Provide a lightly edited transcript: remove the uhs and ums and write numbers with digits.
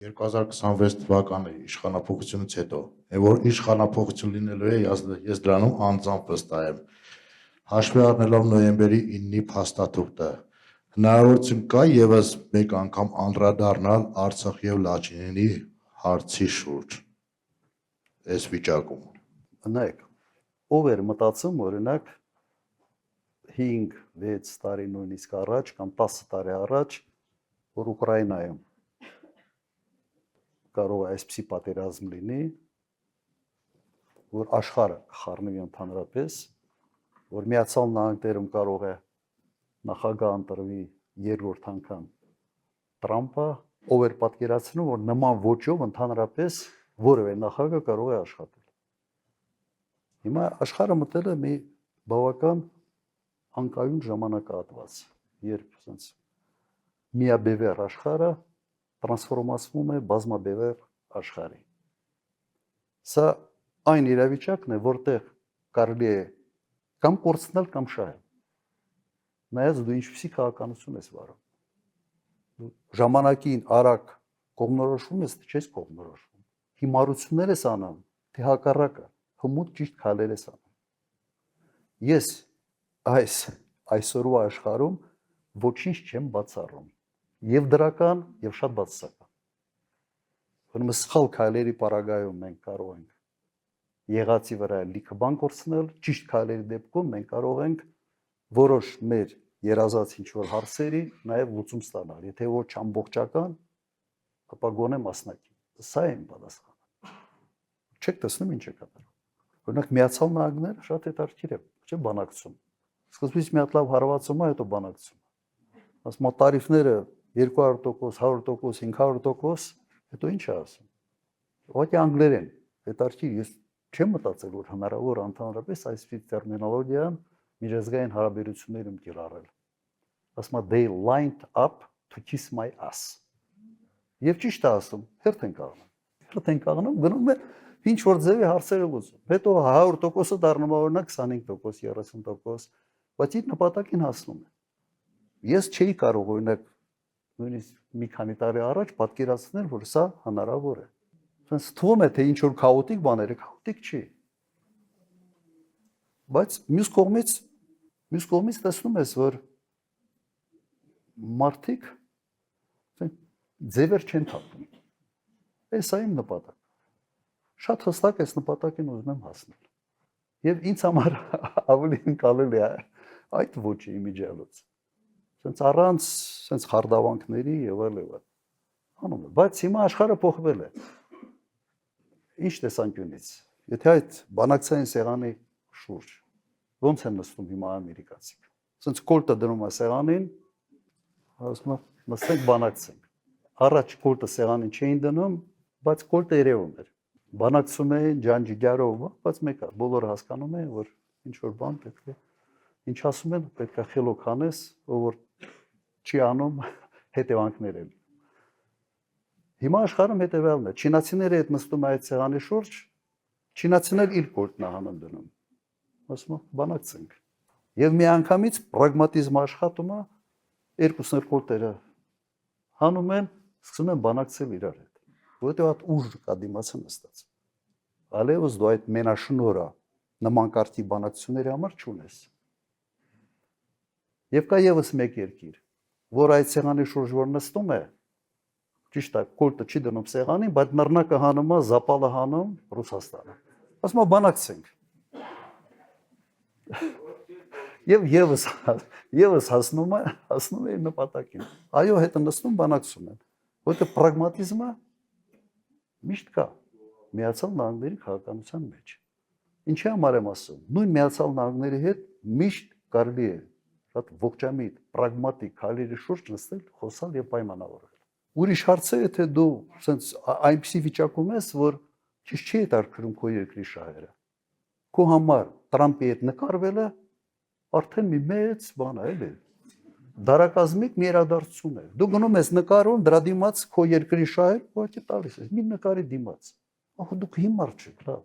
2026 թվականի իշխանափոխությունից հետո, որ իշխանափոխություն լինելու է, ես դրանում անձամբ վստահ եմ։ Հաշվի առնելով նոյեմբերի 9-ի փաստաթուղթը, հնարավորություն կա եւս մեկ անգամ անդրադառնալ Արցախ եւ Լաչինի հարցի շուրջ այս վիճակում։ Նայեք, ով էր մտածում, օրինակ 5-6 տարի նույնիսկ առաջ կամ 10 տարի առաջ, որ Ուկրաինայում կարող է այսպիսի պատերազմ լինի, որ աշխարհը խառնվի ընդհանրապես, որ Միացյալ Նահանգներում կարող է նախագահ ընտրվի երկրորդ անգամ Տրամպը, ով էր պատկերացնում, որ նման ոճով ընդհանրապես որևէ նախագահ կարող է աշխատել։ Հիմա աշխարհը մտել է մի բավական անկայուն ժամանակահատված, երբ ասենց միաբևեռ աշխարհը տրանսֆորմացվում է բազմաբևեռ աշխարհի։ Սա այն իրավիճակն է, որտեղ կարելի է կամ կորցնել կամ շահել։ Նայած դու ինչպիսի քաղաքականություն ես վարում։ Ժամանակին արագ կողմնորոշվում ես, թե չես կողմնորոշվում։ Հիմարություններ ես անում, թե հակառակը, հմուտ ճիշտ քայլեր ես անում։ Ես այսօրվա աշխարհում ոչինչ չեմ բացառում։ Եվ դրական, եւ շատ բացասական։ Ուրեմն սխալ քայլերի պարագայում մենք կարող ենք եղածի վրա լիքը բան կորցնել, ճիշտ քայլերի դեպքում մենք կարող ենք որոշ մեր երազած ինչ-որ հարցերի նաեւ լուծում ստանալ։ Եթե ոչ ամբողջական, ապա գոնե մասնակի։ Սա է իմ պատասխանը։ Չեք տեսնում ինչ է կատարվում։ Օրինակ Միացյալ Նահանգները շատ հետաքրքիր է, չէ՞ բանակցում։ Սկզբից մի հատ լավ հարվածում է, հետո բանակցում։ Ասում է տարիֆները 200%, 100%, 500%, հետո ինչ է ասում։ Ուղղակի անգլերեն, հետաքրքիր, ես չեմ մտածել, որ հնարավոր ընդհանրապես այսպիսի տերմինոլոգիա միջազգային հարաբերություններում կիրառել։ Ասում է they lined up to kiss my ass։ Եվ ճիշտ է ասում, հերթ են կաղնում։ Հերթ են կաղնում, գնում է ինչ որ ձևի հարցերը լուծում։ Հետո 100%-ը դառնում է օրինակ 25%, 30%, բայց իր նպատակին հասնում է։ Ես չէի կարող օրինակ նույնիսկ մի քանի տարի առաջ պատկերացնել, որ սա հնարավոր է։ Սենց թվում է, թե ինչ որ քաոտիկ բաներ է, քաոտիկ չի։ Բայց մյուս կողմից տեսնում ես, որ մարդիկ ձևեր չեն թափում։ Էս է իմ նպատակը։ Շատ հստակ այս նպատակին ուզում եմ հասնել։ Եվ ինձ համար ավելի ընկալելի է այդ ոճի իմիջիալոց։ Սենց առանց սենց խարդավանքների եւ այլն։ Անում է, բայց հիմա աշխարհը փոխվել է։ Ինչ տեսանկյունից։ Եթե այդ բանակցային սեղանի շուրջ ոնց են նստում հիմա ամերիկացիք։ Սենց կոլտը դնում է սեղանին, ասում է նստենք բանակցենք։ Առաջ կոլտը սեղանին չէին դնում, բայց կոլտը երևում էր։ Բանակցում էին ջանջիգարով, բայց մեկը բոլորը հասկանում են, որ ինչ որ բան պետք է, ինչ ասում են, պետք է խելոք անես, ով որ չի անում հետևանքներ են։ Հիմա աշխարհում հետևյալն է, չինացիները հետ նստում այդ սեղանի շուրջ, չինացիներ իր կոլտն հանում դնում։ Ասում են բանակցենք։ Եվ միանգամից պրագմատիզմը աշխատում է, երկուսն էլ կոլտերը հանում են, սկսում են բանակցել իրար հետ։ Որովհետեւ այդ ուժ կա դիմացը նստած։ Այլևս դու այդ մենաշնորհը նման կարգի բանակցությունների համար չունես։ Եվ կա եւս մեկ երկիր, որ այդ սեղանի շուրջ որ նստում է, ճիշտ է, կոլտը չի դնում սեղանին, բայց նռնակը հանում է, զապալը հանում Ռուսաստանը։ Ասում է բանակցենք։ Եվ եւս հասնում է իր նպատակին։ Այո, հետը նստում բանակցում են։ Որտեղ պրագմատիզմը միշտ կա Միացյալ Նահանգների քաղաքականության մեջ։ Ինչի համար եմ ասում։ Նույն Միացյալ Նահանգների հետ միշտ կարելի է շատ ողջամիտ, պրագմատիկ քայլերի շուրջ նստել, խոսալ եւ պայմանավորվել։ Ուրիշ հարց է, թե դու sense այնպիսի վիճակում ես, որ քիչ չի հետաքրքրում քո երկրի շահերը։ Քո համար Տրամպի հետ նկարվելը արդեն մի մեծ բան է, էլի։ Դարակազմիկ մի իրադարձություն է։ Դու գնում ես նկարում, դրա դիմաց քո երկրի շահեր, ուղղակի տալիս ես։ Մի նկարի դիմաց։ Ահա դուք հիմար չեք, լավ։